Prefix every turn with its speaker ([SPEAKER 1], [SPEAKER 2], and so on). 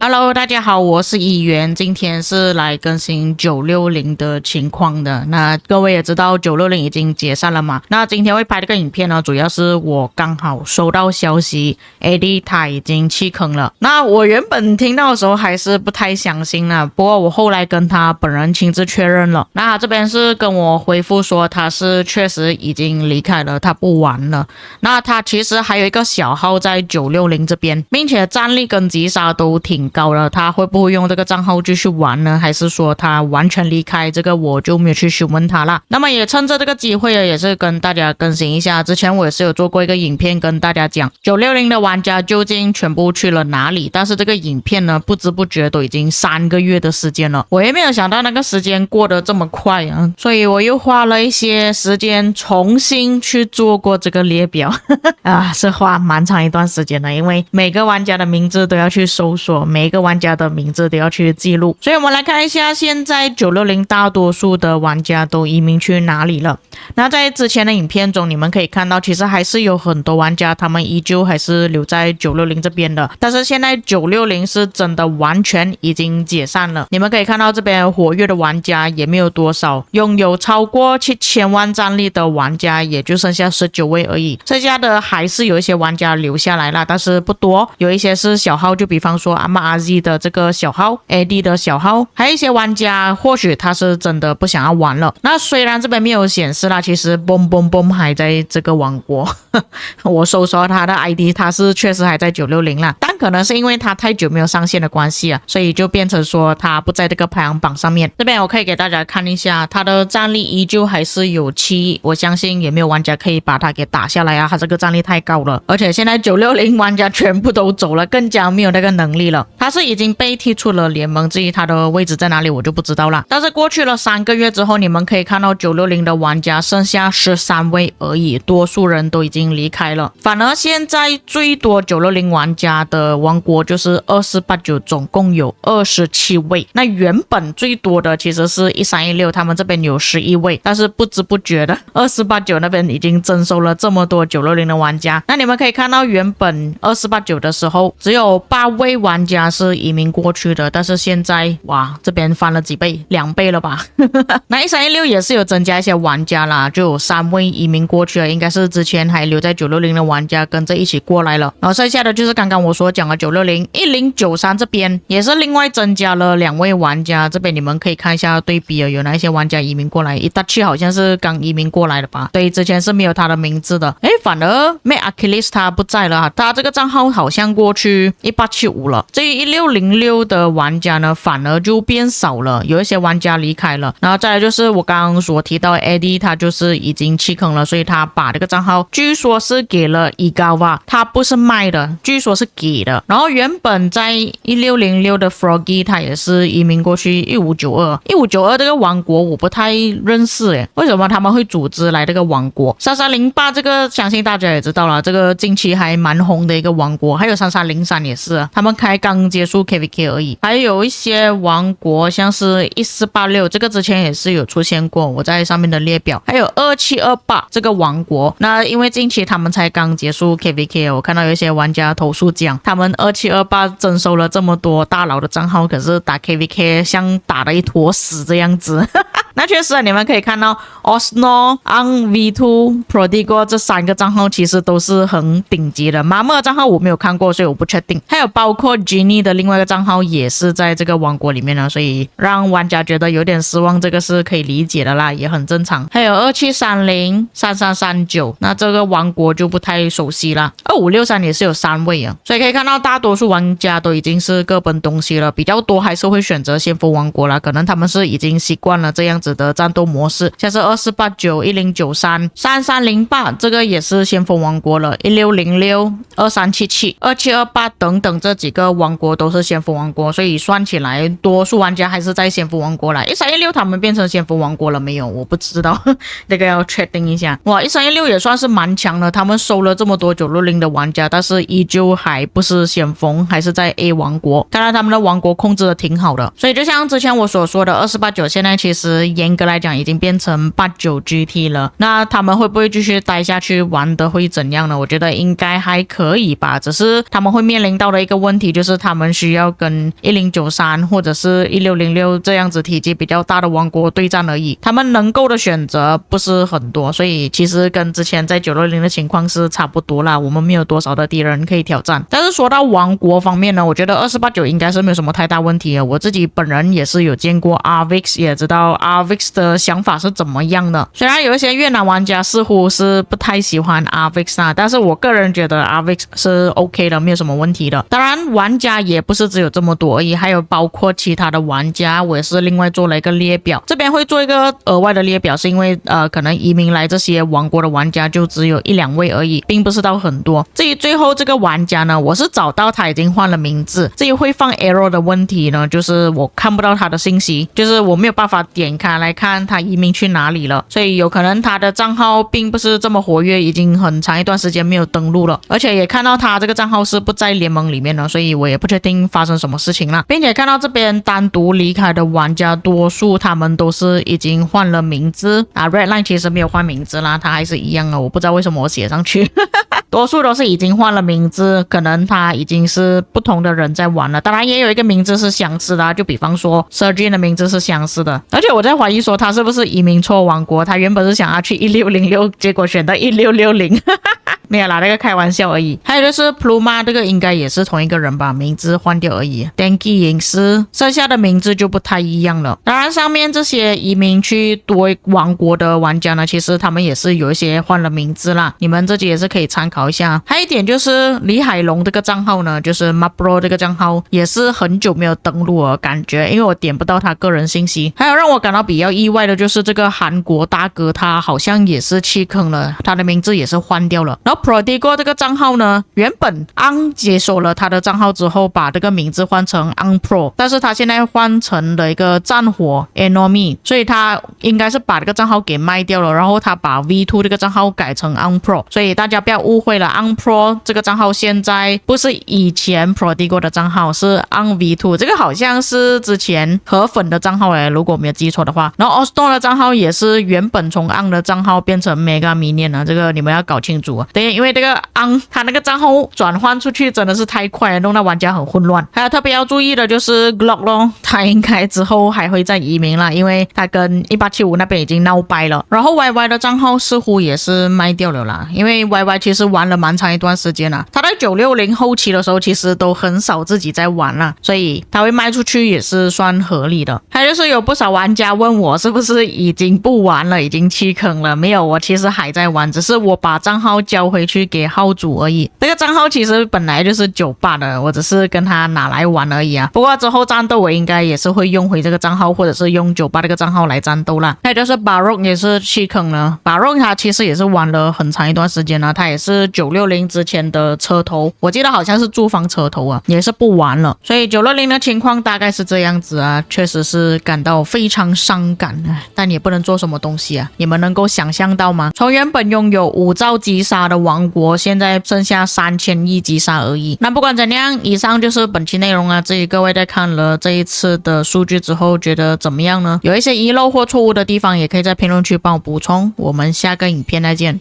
[SPEAKER 1] Hello， 大家好，我是议员，今天是来更新960的情况的。那各位也知道960已经解散了嘛？那今天会拍这个影片呢，主要是我刚好收到消息 ，AD 他已经弃坑了。那我原本听到的时候还是不太相信啦，不过我后来跟他本人亲自确认了，那他这边是跟我回复说他是确实已经离开了，他不玩了。那他其实还有一个小号在960这边，并且战力跟击杀都挺高了，他会不会用这个账号继续玩呢？还是说他完全离开？这个我就没有去询问他啦。那么也趁着这个机会也是跟大家更新一下，之前我也是有做过一个影片跟大家讲960的玩家究竟全部去了哪里，但是这个影片呢不知不觉都已经3个月的时间了，我也没有想到那个时间过得这么快啊，所以我又花了一些时间重新去做过这个列表啊，是花蛮长一段时间的，因为每个玩家的名字都要去搜索，每一个玩家的名字都要去记录，所以我们来看一下现在960大多数的玩家都移民去哪里了。那在之前的影片中你们可以看到，其实还是有很多玩家他们依旧还是留在960这边的，但是现在960是真的完全已经解散了。你们可以看到这边活跃的玩家也没有多少，拥有超过7000万战力的玩家也就剩下19位而已，剩下的还是有一些玩家留下来了，但是不多，有一些是小号，就比方说阿玛阿 Z 的这个小号 AD 的小号，还有一些玩家或许他是真的不想要玩了。那虽然这边没有显示啦，其实 boom 还在这个王国我搜索他的 ID 他是确实还在960啦，但可能是因为他太久没有上线的关系啊，所以就变成说他不在这个排行榜上面。这边我可以给大家看一下，他的战力依旧还是有7，我相信也没有玩家可以把他给打下来啊，他这个战力太高了，而且现在960玩家全部都走了，更加没有那个能力了，他是已经被踢出了联盟，至于他的位置在哪里我就不知道了。但是过去了3个月之后，你们可以看到960的玩家剩下13位而已，多数人都已经离开了，反而现在最多960玩家的王国就是2489，总共有27位。那原本最多的其实是1316，他们这边有11位，但是不知不觉的2489那边已经征收了这么多960的玩家。那你们可以看到原本2489的时候只有8位玩家是移民过去的，但是现在哇，这边翻了几倍，2倍了吧那1316也是有增加一些玩家啦，就有3位移民过去了，应该是之前还留在960的玩家跟着一起过来了。然后剩下的就是刚刚我所讲的960 1093这边也是另外增加了2位玩家，这边你们可以看一下对比有哪一些玩家移民过来。Itachi 好像是刚移民过来的吧，对，之前是没有他的名字的。反而 Mac Achilles 他不在了，他这个账号好像过去1875了。至于1606的玩家呢，反而就变少了，有一些玩家离开了。然后再来就是我刚刚所提到的 AD 他就是已经弃坑了，所以他把这个账号据说是给了 Igawa， 他不是卖的，据说是给的。然后原本在1606的 Froggy 他也是移民过去1592这个王国我不太认识为什么他们会组织来这个王国。3308这个相信大家也知道了，这个近期还蛮红的一个王国，还有3303也是他们刚结束 KVK 而已。还有一些王国像是1486，这个之前也是有出现过，我在上面的列表。还有2728这个王国，那因为近期他们才刚结束 KVK， 我看到有一些玩家投诉讲他们2728征收了这么多大佬的账号，可是打 KVK 像打了一坨屎这样子那确实你们可以看到 Osno、V2、Prodigo 这3个账号其实都是很顶级的。马莫的账号我没有看过，所以我不确定。还有包括 Genie 的另外一个账号也是在这个王国里面呢，所以让玩家觉得有点失望，这个是可以理解的啦，也很正常。还有2730、3339，那这个王国就不太熟悉啦。2563也是有3位啊，所以可以看到大多数玩家都已经是各奔东西了，比较多还是会选择先锋王国啦，可能他们是已经习惯了这样子的战斗模式，像是2489、1093、3308这个也是先锋王国了，1606、2377、2728等等这几个王国都是先锋王国，所以算起来多数玩家还是在先锋王国啦。1316他们变成先锋王国了没有？我不知道这个要确定一下。哇，1316也算是蛮强的，他们收了这么多960的玩家，但是依旧还不是先锋，还是在 A 王国。看来他们的王国控制的挺好的，所以就像之前我所说的2489现在其实严格来讲已经变成89 GT 了。那他们会不会继续待下去，玩的会怎样呢？我觉得应该还可以吧，只是他们会面临到的一个问题就是他们需要跟1093或者是1606这样子体积比较大的王国对战而已，他们能够的选择不是很多，所以其实跟之前在960的情况是差不多啦，我们没有多少的敌人可以挑战。但是说到王国方面呢，我觉得2489应该是没有什么太大问题的。我自己本人也是有见过 Arvix， 也知道 Arvix 的想法是怎么样的。虽然有一些越南玩家似乎是不太喜欢 Arvix 啊，但是我个人觉得 Arvix 是 OK 的，没有什么问题的。当然玩家也不是只有这么多而已，还有包括其他的玩家，我也是另外做了一个列表。这边会做一个额外的列表，是因为可能移民来这些王国的玩家就只有1-2位而已，并不是到很多。至于最后这个玩家呢，我是找到他已经换了名字。至于会放 error 的问题呢，就是我看不到他的信息，就是我没有办法点开来看他移民去哪里了，所以有可能他的账号并不是这么活跃，已经很长一段时间没有登录了，而且也看到他这个账号是不在联盟里面了，所以我也不确定发生什么事情了。并且看到这边单独离开的玩家，多数他们都是已经换了名字啊 ，Redline 其实没有换名字啦，他还是一样的，我不知道为什么我写上去。多数都是已经换了名字，可能他已经是不同的人在玩了。当然也有一个名字是相似的，就比方说 Sergeant 的名字是相似的。而且我在怀疑说他是不是移民错王国，他原本是想要去1606，结果选到1660。没有啦，那个开玩笑而已。还有就是 Pluma 这个应该也是同一个人吧，名字换掉而已。Denki 隐私，剩下的名字就不太一样了。当然上面这些移民去多王国的玩家呢，其实他们也是有一些换了名字啦，你们自己也是可以参考一下。还有一点就是李海龙这个账号呢，就是 Mapro 这个账号也是很久没有登录了，感觉因为我点不到他个人信息。还有让我感到比较意外的就是这个韩国大哥，他好像也是弃坑了，他的名字也是换掉了。然后 Prodigo 这个账号呢，原本 Ang 接手了他的账号之后，把这个名字换成 Ang Pro， 但是他现在换成了一个战火 Enemy， 所以他应该是把这个账号给卖掉了，然后他把 V2 这个账号改成 Ang Pro， 所以大家不要误会了， Ang Pro 这个账号现在不是以前 Prodigo 的账号，是 Ang V2， 这个好像是之前河粉的账号诶，如果没有记错的话。然后 Ostor 的账号也是原本从 Ang 的账号变成 Mega Minion 了，这个你们要搞清楚啊。对，因为这个 Ang 他那个账号转换出去真的是太快了，弄到玩家很混乱。还有特别要注意的就是 Glock 咯，他应该之后还会再移民啦，因为他跟1875那边已经闹掰了。然后 YY 的账号似乎也是卖掉了啦，因为 YY 其实玩了蛮长一段时间了，他在960后期的时候其实都很少自己在玩啦，所以他会卖出去也是算合理的。还有就是有不少玩家问我是不是已经不玩了，已经弃坑了。没有，我其实还在玩，只是我把账号交回去给号主而已。这个账号其实本来就是98的，我只是跟他拿来玩而已啊。不过之后战斗我应该也是会用回这个账号，或者是用98这个账号来战斗啦。还有就是 Baroque 也是弃坑了。Baroque 他其实也是玩了很长一段时间了，他也是960之前的车头，我记得好像是住房车头啊，也是不玩了。所以960的情况大概是这样子啊，确实是感到非常伤感，但也不能做什么东西啊。你们能够想象到吗？从原本拥有5兆击杀的王国，现在剩下3000亿击杀而已。那不管怎样，以上就是本期内容啊。至于各位在看了这一次的数据之后觉得怎么样呢？有一些遗漏或错误的地方，也可以在评论区帮我补充。我们下个影片再见。